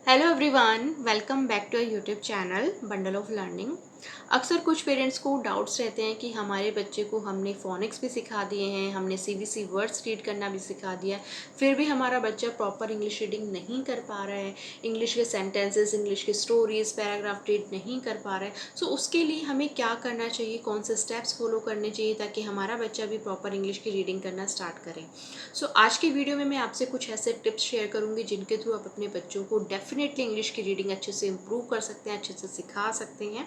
Hello everyone, welcome back to YouTube channel bundle of learning. अक्सर कुछ parents को doubts रहते हैं कि हमारे बच्चे को हमने फोनिक्स भी सिखा दिए हैं, हमने सीबीसी वर्ड्स रीड करना भी सिखा दिया है, फिर भी हमारा बच्चा प्रॉपर इंग्लिश रीडिंग नहीं कर पा रहा है, इंग्लिश के सेंटेंसेस, इंग्लिश के स्टोरीज, पैराग्राफ रीड नहीं कर पा रहा है। सो उसके लिए हमें क्या करना चाहिए, कौन से स्टेप्स फॉलो करने चाहिए ताकि हमारा बच्चा भी प्रॉपर इंग्लिश की रीडिंग करना स्टार्ट करें। सो आज की वीडियो में मैं आपसे कुछ ऐसे टिप्स शेयर करूंगी जिनके थ्रू आप अपने बच्चों को डेफिनेटली इंग्लिश की रीडिंग अच्छे से इम्प्रूव कर सकते हैं, अच्छे से सिखा सकते हैं।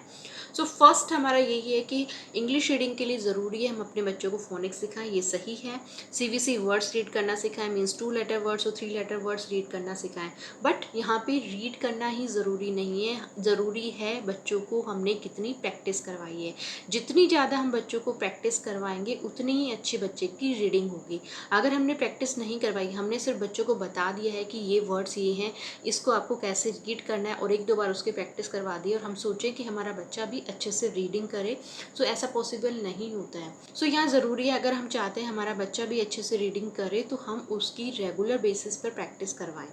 सो फर्स्ट हमारा यही है कि इंग्लिश रीडिंग के लिए ज़रूरी है हम अपने बच्चों को फोनिक्स सिखाएं, ये सही है। सीवीसी वर्ड्स रीड करना सिखाएं, मीन्स 2 लेटर वर्ड्स और 3 लेटर वर्ड्स रीड करना सिखाएं। बट यहाँ पे रीड करना ही ज़रूरी नहीं है, ज़रूरी है बच्चों को हमने कितनी प्रैक्टिस करवाई है। जितनी ज़्यादा हम बच्चों को प्रैक्टिस करवाएंगे उतनी ही अच्छी बच्चे की रीडिंग होगी। अगर हमने प्रैक्टिस नहीं करवाई, हमने सिर्फ बच्चों को बता दिया है कि ये वर्ड्स ये हैं, इसको आपको कैसे रीड करना है और एक दो बार उसकी प्रैक्टिस करवा दी और हम सोचें कि हमारा बच्चा भी अच्छे से रीडिंग करे, सो ऐसा पॉसिबल नहीं होता है। सो यहाँ ज़रूरी है, अगर हम चाहते हैं हमारा बच्चा भी अच्छे से रीडिंग करे तो हम उसकी रेगुलर बेसिस पर प्रैक्टिस करवाएं।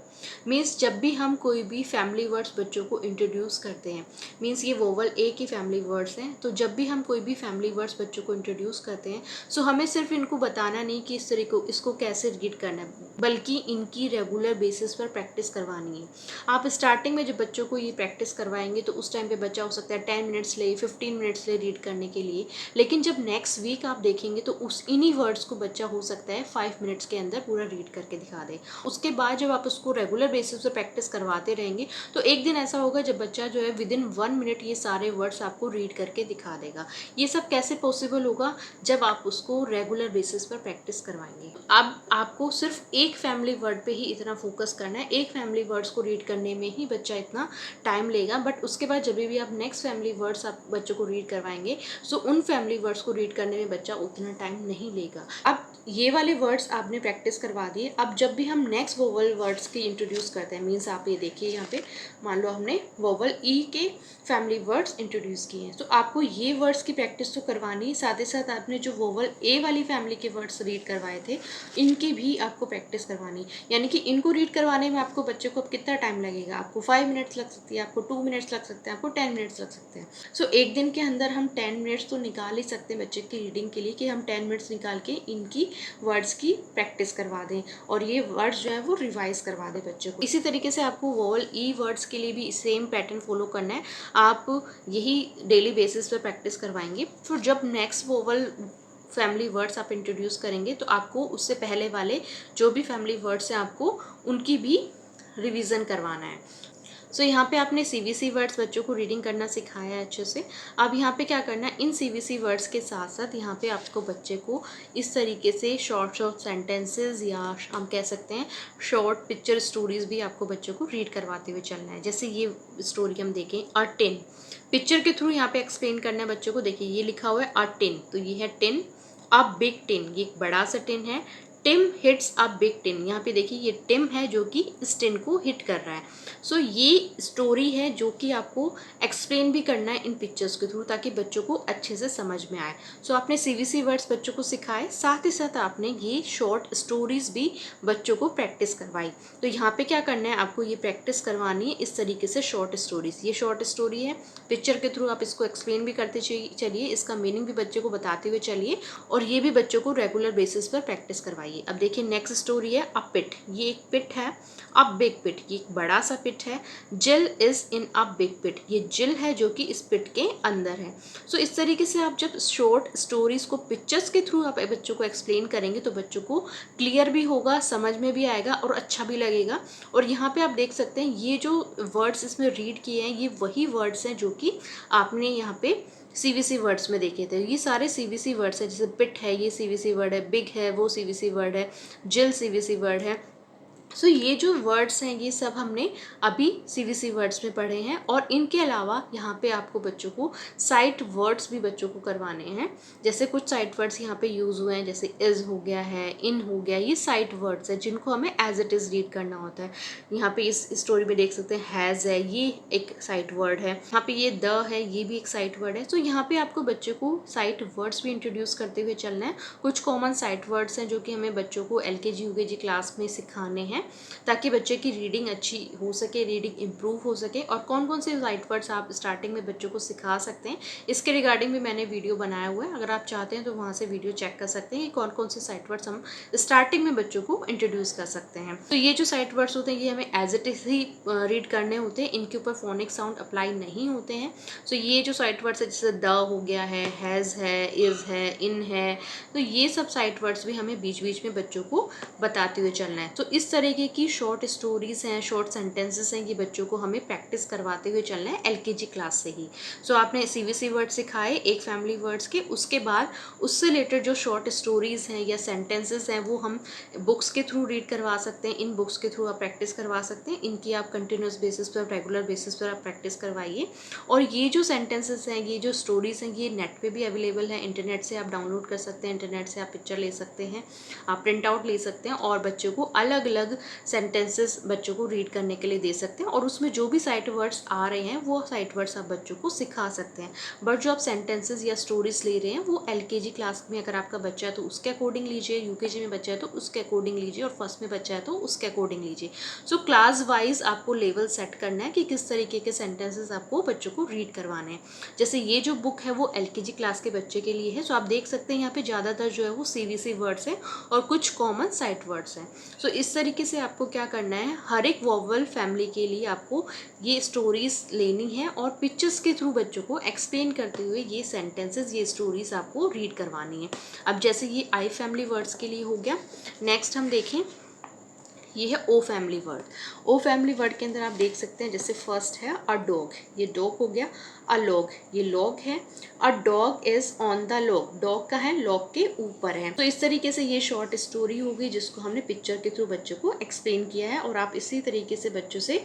मीन्स जब भी हम कोई भी फैमिली वर्ड्स बच्चों को इंट्रोड्यूस करते हैं, मीन्स ये वोवल ए की फैमिली वर्ड्स हैं, तो जब भी हम कोई भी फैमिली वर्ड्स बच्चों को इंट्रोड्यूस करते हैं, सो हमें सिर्फ इनको बताना नहीं कि इस तरीके इसको कैसे रीड करना है, बल्कि इनकी रेगुलर बेसिस पर प्रैक्टिस करवानी है। आप स्टार्टिंग में जब बच्चों को ये प्रैक्टिस करवाएंगे तो उस टाइम पे बच्चा हो सकता है 10 मिनट्स ले, 15 मिनट्स ले रीड करने के लिए, लेकिन जब नेक्स्ट वीक आप देखेंगे तो उस इन्हीं वर्ड्स को बच्चा हो सकता है 5 मिनट्स के अंदर पूरा रीड करके दिखा दे। उसके बाद जब आप उसको रेगुलर बेसिस पर प्रैक्टिस करवाते रहेंगे तो एक दिन ऐसा होगा जब बच्चा जो है विदिन 1 मिनट ये सारे वर्ड्स आपको रीड करके दिखा देगा। ये सब कैसे पॉसिबल होगा? जब आप उसको रेगुलर बेसिस पर प्रैक्टिस करवाएंगे। अब आपको सिर्फ एक फैमिली वर्ड पे ही इतना फोकस करना है, एक फैमिली वर्ड्स को रीड करने में ही बच्चा इतना टाइम लेगा, बट उसके बाद जब भी आप नेक्स्ट फैमिली वर्ड्स आप बच्चों को रीड करवाएंगे सो उन फैमिली वर्ड्स को रीड करने में बच्चा उतना टाइम नहीं लेगा। अब ये वाले वर्ड्स आपने प्रैक्टिस करवा दिए, अब जब भी हम नेक्स्ट वोवल वर्ड्स की इंट्रोड्यूस करते हैं, मीन्स आप ये देखिए यहाँ पे मान लो हमने वोवल ई के फैमिली वर्ड्स इंट्रोड्यूस किए हैं, तो आपको ये वर्ड्स की प्रैक्टिस तो करवानी, साथ ही साथ आपने जो वोवल ए वाली फैमिली के वर्ड्स रीड करवाए थे इनकी भी आपको प्रैक्टिस करवानी। यानी कि इनको रीड करवाने में आपको बच्चे को कितना टाइम लगेगा? आपको 5 मिनट्स लग सकती है, आपको 2 मिनट्स लग सकते हैं, आपको 10 मिनट्स लग सकते हैं। सो एक दिन के अंदर हम 10 मिनट्स तो निकाल ही सकते हैं बच्चे की रीडिंग के लिए कि हम 10 मिनट्स निकाल के इनकी वर्ड्स की प्रैक्टिस करवा दें और ये वर्ड्स जो है वो रिवाइज करवा दें बच्चों को। इसी तरीके से आपको वोवल ई वर्ड्स के लिए भी सेम पैटर्न फॉलो करना है। आप यही डेली बेसिस पर प्रैक्टिस करवाएंगे, फिर जब नेक्स्ट वोवल फैमिली वर्ड्स आप इंट्रोड्यूस करेंगे तो आपको उससे पहले वाले जो भी फैमिली वर्ड्स हैं आपको उनकी भी रिवीजन करवाना है। सो यहाँ पे आपने सीवीसी वर्ड्स बच्चों को रीडिंग करना सिखाया है अच्छे से। अब यहाँ पे क्या करना है, इन सीवीसी वर्ड्स के साथ साथ यहाँ पे आपको बच्चे को इस तरीके से शॉर्ट शॉर्ट सेंटेंसेस या हम कह सकते हैं शॉर्ट पिक्चर स्टोरीज भी आपको बच्चों को रीड करवाते हुए चलना है। जैसे ये स्टोरी हम देखें, अ टिन, पिक्चर के थ्रू यहाँ पे एक्सप्लेन करना है बच्चों को। देखिए ये लिखा हुआ है अ टिन, तो ये है टिन। अ बिग टिन, ये एक बड़ा सा टिन है। Tim hits a big tin, यहाँ पे देखिए ये टिम है जो कि इस टिन को हिट कर रहा है। सो ये स्टोरी है जो कि आपको एक्सप्लेन भी करना है इन पिक्चर्स के थ्रू ताकि बच्चों को अच्छे से समझ में आए। सो आपने सीवीसी वर्ड्स बच्चों को सिखाए, साथ ही साथ आपने ये शॉर्ट स्टोरीज भी बच्चों को प्रैक्टिस करवाई। तो यहाँ पे क्या करना है, आपको ये प्रैक्टिस करवानी है इस तरीके से शॉर्ट स्टोरीज। ये शॉर्ट स्टोरी है, पिक्चर के थ्रू आप इसको एक्सप्लेन भी करते चलिए, इसका मीनिंग भी बच्चे को बताते हुए चलिए और ये भी बच्चों को रेगुलर बेसिस पर प्रैक्टिस करवाइए। अब देखिए नेक्स्ट स्टोरी है अ पिट, ये एक पिट है। अ बिग पिट, ये एक बड़ा सा पिट है। जिल इज इन अ बिग पिट, ये जिल है जो कि इस पिट के अंदर है। सो इस तरीके से आप जब शॉर्ट स्टोरीज को पिक्चर्स के थ्रू आप बच्चों को एक्सप्लेन करेंगे तो बच्चों को क्लियर भी होगा, समझ में भी आएगा और अच्छा भी लगेगा। और यहाँ पे आप देख सकते हैं ये जो वर्ड्स इसमें रीड किए हैं ये वही वर्ड्स हैं जो कि आपने यहाँ पे सीवीसी वर्ड्स में देखे थे। ये सारे सीवीसी वर्ड्स हैं, जैसे पिट है ये सीवीसी वर्ड है, बिग है वो सीवीसी वर्ड है, जिल सीवीसी वर्ड है। सो ये जो वर्ड्स हैं ये सब हमने अभी सीवीसी वर्ड्स में पढ़े हैं और इनके अलावा यहाँ पे आपको बच्चों को साइट वर्ड्स भी बच्चों को करवाने हैं। जैसे कुछ साइट वर्ड्स यहाँ पे यूज़ हुए हैं, जैसे इज़ हो गया है, इन हो गया, ये साइट वर्ड्स हैं जिनको हमें एज इट इज़ रीड करना होता है। यहाँ पे इस स्टोरी में देख सकते हैं हैज़ है, ये एक साइट वर्ड है। यहाँ पे ये द है, ये भी एक साइट वर्ड है। तो यहाँ पे आपको बच्चों को साइट वर्ड्स भी इंट्रोड्यूस करते हुए चलना है। कुछ कॉमन साइट वर्ड्स हैं जो कि हमें बच्चों को LKG UKG क्लास में सिखाने हैं। हैं ताकि बच्चे की रीडिंग अच्छी हो सके, रीडिंग इम्प्रूव हो सके। और कौन कौन से साइट वर्ड्स आप स्टार्टिंग में बच्चों को सिखा सकते हैं, इसके रिगार्डिंग भी मैंने वीडियो बनाया हुआ है। अगर आप चाहते हैं तो वहाँ से वीडियो चेक कर सकते हैं कि कौन कौन से साइट वर्ड्स हम स्टार्टिंग में बच्चों को इंट्रोड्यूस कर सकते हैं। तो ये जो साइट वर्ड्स होते हैं ये हमें एज इट इज ही रीड करने होते हैं, इनके ऊपर फोनिक साउंड अप्लाई नहीं होते हैं। सो ये जो साइट वर्ड्स है जैसे द हो गया है, हैज़ है, इज़ है, इन है, तो ये सब साइट वर्ड्स भी हमें बीच बीच में बच्चों को बताते हुए चलना है। तो इस तरीके की शॉर्ट स्टोरीज हैं, शॉर्ट सेंटेंसेस हैं, ये बच्चों को हमें प्रैक्टिस करवाते हुए चलना है एलकेजी क्लास से ही। सो आपने सीवीसी वर्ड सिखाए एक फैमिली वर्ड्स के, उसके बाद उससे रिलेटेड जो शॉर्ट स्टोरीज हैं या सेंटेंसेस हैं वो हम बुक्स के थ्रू रीड करवा सकते हैं। इन बुक्स के थ्रू आप प्रैक्टिस करवा सकते हैं, इनकी आप कंटिन्यूस बेसिस पर, रेगुलर बेसिस पर आप प्रैक्टिस करवाइए। और ये जो सेंटेंसेस हैं, ये जो स्टोरीज हैं, ये नेट पे भी अवेलेबल है, इंटरनेट से आप डाउनलोड कर सकते हैं, इंटरनेट से आप पिक्चर ले सकते हैं, आप प्रिंट आउट ले सकते हैं और बच्चों को अलग अलग सेंटेंसेस बच्चों को रीड करने के लिए दे सकते हैं। और उसमें जो भी साइट वर्ड्स आ रहे हैं वो साइट वर्ड्स आप बच्चों को सिखा सकते हैं। बट जो आप सेंटेंसेस या स्टोरीज ले रहे हैं वो एलकेजी क्लास में अगर आपका बच्चा है तो उसके अकॉर्डिंग लीजिए, यूकेजी में बच्चा है तो उसके अकॉर्डिंग लीजिए, और फर्स्ट में बच्चा है तो उसके अकॉर्डिंग लीजिए। सो क्लास वाइज आपको लेवल सेट करना है कि किस तरीके के सेंटेंसेस आपको बच्चों को रीड करवाने हैं। जैसे ये जो बुक है वो एलकेजी क्लास के बच्चे के लिए है। सो आप देख सकते हैं यहाँ पे ज़्यादातर जो है वो सीवीसी वर्ड्स है और कुछ कॉमन साइट वर्ड्स हैं। सो इस तरीके से आपको क्या करना है, हर एक वोवल फैमिली के लिए आपको ये स्टोरीज लेनी है और पिक्चर्स के थ्रू बच्चों को एक्सप्लेन करते हुए ये सेंटेंसेस, ये स्टोरीज आपको रीड करवानी है। अब जैसे ये आई फैमिली वर्ड्स के लिए हो गया। नेक्स्ट हम देखें, ये है ओ फैमिली वर्ड। ओ फैमिली वर्ड के अंदर आप देख सकते हैं जैसे फर्स्ट है अ डॉग, ये डॉग हो गया। अ लॉग, ये लॉग है। A dog is on the log, dog का है लॉग के ऊपर है। तो इस तरीके से ये शॉर्ट स्टोरी होगी जिसको हमने पिक्चर के थ्रू बच्चों को एक्सप्लेन किया है। और आप इसी तरीके से बच्चों से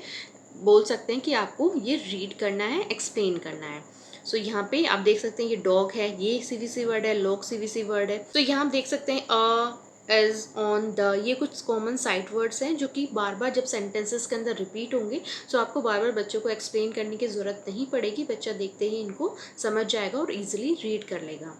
बोल सकते हैं कि आपको ये रीड करना है, एक्सप्लेन करना है। सो यहाँ पे आप देख सकते हैं ये डॉग है, ये सीवीसी वर्ड है, लॉग सीवीसी वर्ड है। तो यहाँ हम देख सकते हैं एज, ऑन, द, ये कुछ कॉमन साइट वर्ड्स हैं जो कि बार बार जब सेंटेंसेस के अंदर रिपीट होंगे सो आपको बार बार बच्चों को एक्सप्लेन करने की ज़रूरत नहीं पड़ेगी, बच्चा देखते ही इनको समझ जाएगा और इजीली रीड कर लेगा।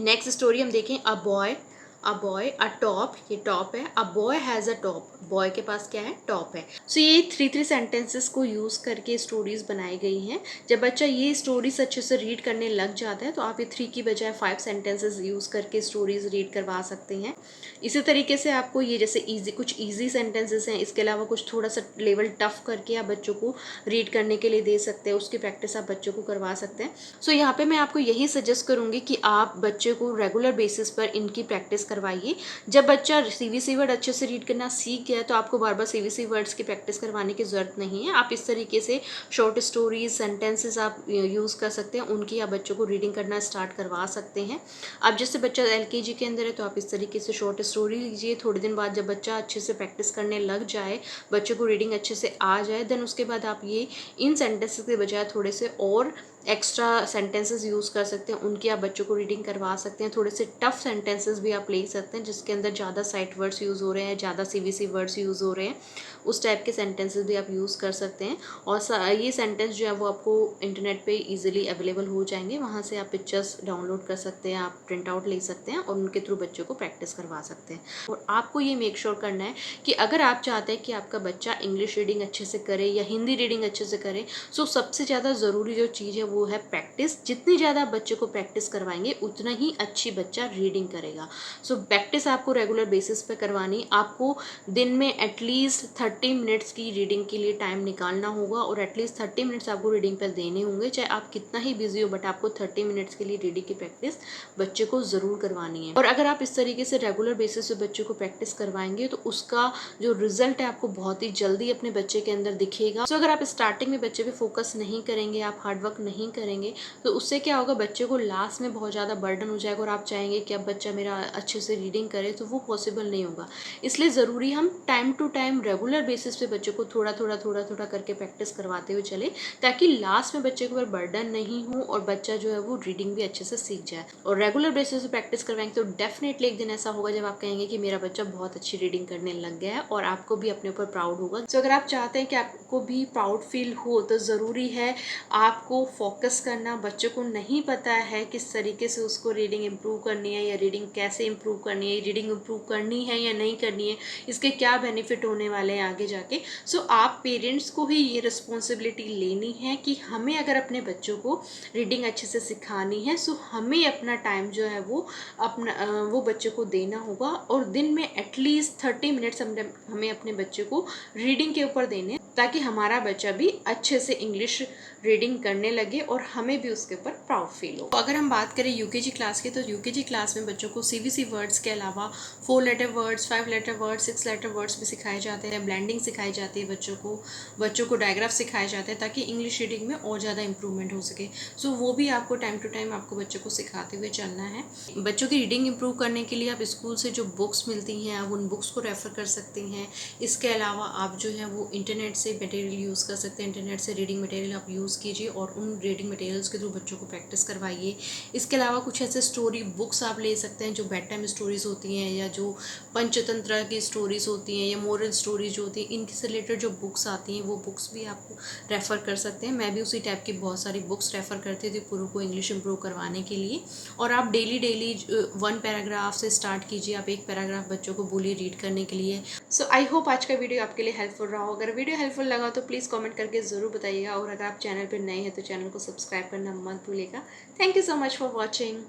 नेक्स्ट स्टोरी हम देखें, a boy, a boy, a top, ये टॉप है। A boy has a top, boy के पास क्या है, टॉप है। सो ये 3 सेंटेंसेस को यूज़ करके स्टोरीज बनाई गई हैं। जब बच्चा ये स्टोरीज अच्छे से रीड करने लग जाता है तो आप ये 3 की बजाय 5 सेंटेंसेस यूज़ करके स्टोरीज रीड करवा सकते हैं। इसी तरीके से आपको ये जैसे कुछ ईजी सेंटेंसेस हैं, इसके अलावा कुछ थोड़ा सा लेवल टफ करके आप बच्चों को रीड करने के लिए दे सकते हैं, उसकी प्रैक्टिस आप बच्चों को करवा सकते हैं। सो यहाँ पे मैं आपको यही सजेस्ट करूँगी कि आप बच्चे को रेगुलर बेसिस पर इनकी प्रैक्टिस करवाइए। जब बच्चा सीवीसी वर्ड अच्छे से रीड करना सीख गया तो आपको बार बार सीवीसी वर्ड्स की प्रैक्टिस करवाने की ज़रूरत नहीं है। आप इस तरीके से शॉर्ट स्टोरीज, सेंटेंसेस आप यूज़ कर सकते हैं, उनकी आप बच्चों को रीडिंग करना स्टार्ट करवा सकते हैं। अब जैसे बच्चा एलकेजी के अंदर है तो आप इस तरीके से शॉर्ट स्टोरी लीजिए। थोड़े दिन बाद जब बच्चा अच्छे से प्रैक्टिस करने लग जाए, बच्चे को रीडिंग अच्छे से आ जाए, देन उसके बाद आप ये इन सेंटेंसेस के बजाय थोड़े से और एक्स्ट्रा सेंटेंसेस यूज़ कर सकते हैं, उनकी आप बच्चों को रीडिंग करवा सकते हैं। थोड़े से टफ सेंटेंसेस भी आप ले सकते हैं जिसके अंदर ज़्यादा साइट वर्ड्स यूज़ हो रहे हैं, ज़्यादा सीवीसी वर्ड्स यूज़ हो रहे हैं, उस टाइप के सेंटेंसेस भी आप यूज़ कर सकते हैं। और ये सेंटेंस जो है वो आपको इंटरनेट पे इजीली अवेलेबल हो जाएंगे, वहाँ से आप पिक्चर्स डाउनलोड कर सकते हैं, आप प्रिंट आउट ले सकते हैं और उनके थ्रू बच्चों को प्रैक्टिस करवा सकते हैं। और आपको ये मेक श्योर करना है कि अगर आप चाहते हैं कि आपका बच्चा इंग्लिश रीडिंग अच्छे से करे या हिंदी रीडिंग अच्छे से करे, सो सबसे ज़्यादा ज़रूरी जो चीज़ है वो है प्रैक्टिस। जितनी ज़्यादा आप बच्चे को प्रैक्टिस करवाएंगे उतना ही अच्छी बच्चा रीडिंग करेगा। सो प्रैक्टिस आपको रेगुलर बेसिस पे करवानी। आपको दिन में एटलीस्ट 30 मिनट्स की रीडिंग के लिए टाइम निकालना होगा और एटलीस्ट 30 मिनट्स आपको रीडिंग पर देने होंगे, चाहे आप कितना ही बिजी हो, बट आपको 30 मिनट्स के लिए रीडिंग की प्रैक्टिस बच्चे को ज़रूर करवानी है। और अगर आप इस तरीके से रेगुलर बेसिस पे बच्चे को प्रैक्टिस करवाएंगे तो उसका जो रिजल्ट है आपको बहुत ही जल्दी अपने बच्चे के अंदर दिखेगा। सो अगर आप स्टार्टिंग में बच्चे पे फोकस नहीं करेंगे, आप हार्डवर्क नहीं करेंगे, तो उससे क्या होगा, बच्चे को लास्ट में बहुत ज़्यादा बर्डन हो जाएगा और आप चाहेंगे कि अब बच्चा मेरा अच्छे से रीडिंग करे, तो वो पॉसिबल नहीं होगा। इसलिए ज़रूरी हम time to time regular basis पे बच्चे को थोड़ा थोड़ा करके प्रैक्टिस करवाते हुए चले, ताकि लास्ट में बच्चे के ऊपर बर्डन नहीं हो और बच्चा जो है वो रीडिंग भी अच्छे से सीख जाए। और रेगुलर बेसिस पे प्रैक्टिस करवाएंगे तो डेफिनेटली एक दिन ऐसा होगा जब आप कहेंगे कि मेरा बच्चा बहुत अच्छी रीडिंग करने लग गया है और आपको भी अपने ऊपर प्राउड होगा। तो अगर आप चाहते हैं कि आपको भी प्राउड फील हो तो ज़रूरी है आपको फोकस करना, बच्चों को नहीं पता है किस तरीके से उसको रीडिंग इम्प्रूव करनी है या रीडिंग कैसे इम्प्रूव करनी है, रीडिंग इम्प्रूव करनी है या नहीं करनी है, इसके क्या बेनिफिट होने वाले हैं आगे जाके। सो आप पेरेंट्स को ही ये रिस्पॉन्सिबिलिटी लेनी है कि हमें अगर अपने बच्चों को रीडिंग अच्छे से सिखानी है, सो हमें अपना टाइम जो है वो वो बच्चे को देना होगा, और दिन में एटलीस्ट 30 मिनट्स हमें अपने बच्चे को रीडिंग के ऊपर देने, ताकि हमारा बच्चा भी अच्छे से इंग्लिश रीडिंग करने लगे और हमें भी उसके ऊपर प्राउड फील हो। तो अगर हम बात करें यूकेजी क्लास की, तो यूकेजी क्लास में बच्चों को सीवीसी वर्ड्स के अलावा 4 letter words, 5 letter words, 6 letter words भी सिखाए जाते हैं, ब्लेंडिंग सिखाई जाती है बच्चों को डायग्राफ सिखाए जाते हैं, ताकि इंग्लिश रीडिंग में और ज़्यादा इंप्रूवमेंट हो सके। सो वो भी आपको टाइम टू टाइम आपको बच्चों को सिखाते हुए चलना है। बच्चों की रीडिंग इंप्रूव करने के लिए आप स्कूल से जो बुक्स मिलती हैं आप उन बुक्स को रेफ़र कर सकते हैं। इसके अलावा आप जो है वो इंटरनेट से मटेरियल यूज़ कर सकते हैं, इंटरनेट से रीडिंग मटेरियल आप यूज़ कीजिए और उन रीडिंग मटेरियल्स के थ्रू बच्चों को प्रैक्टिस करवाइए। इसके अलावा कुछ ऐसे स्टोरी बुक्स आप ले सकते हैं जो बेड टाइम स्टोरीज़ होती हैं, या जो पंचतंत्र की स्टोरीज़ होती हैं, या मोरल स्टोरीज जो होती हैं, इनके से रिलेटेड जो बुक्स आती हैं वो बुक्स भी आप रेफ़र कर सकते हैं। मैं भी उसी टाइप की बहुत सारी बुक्स रेफ़र करती थी पूरों को इंग्लिश इंप्रूव करवाने के लिए। और आप डेली 1 पैराग्राफ से स्टार्ट कीजिए, आप 1 पैराग्राफ बच्चों को बोलिए रीड करने के लिए। सो आई होप आज का वीडियो आपके लिए हेल्पफुल रहा हो। अगर वीडियो हेल्पफुल लगा तो प्लीज़ कमेंट करके ज़रूर बताइएगा, और अगर आप चैनल पर नए हैं तो चैनल को सब्सक्राइब करना मत भूलिएगा। Thank you so much for watching.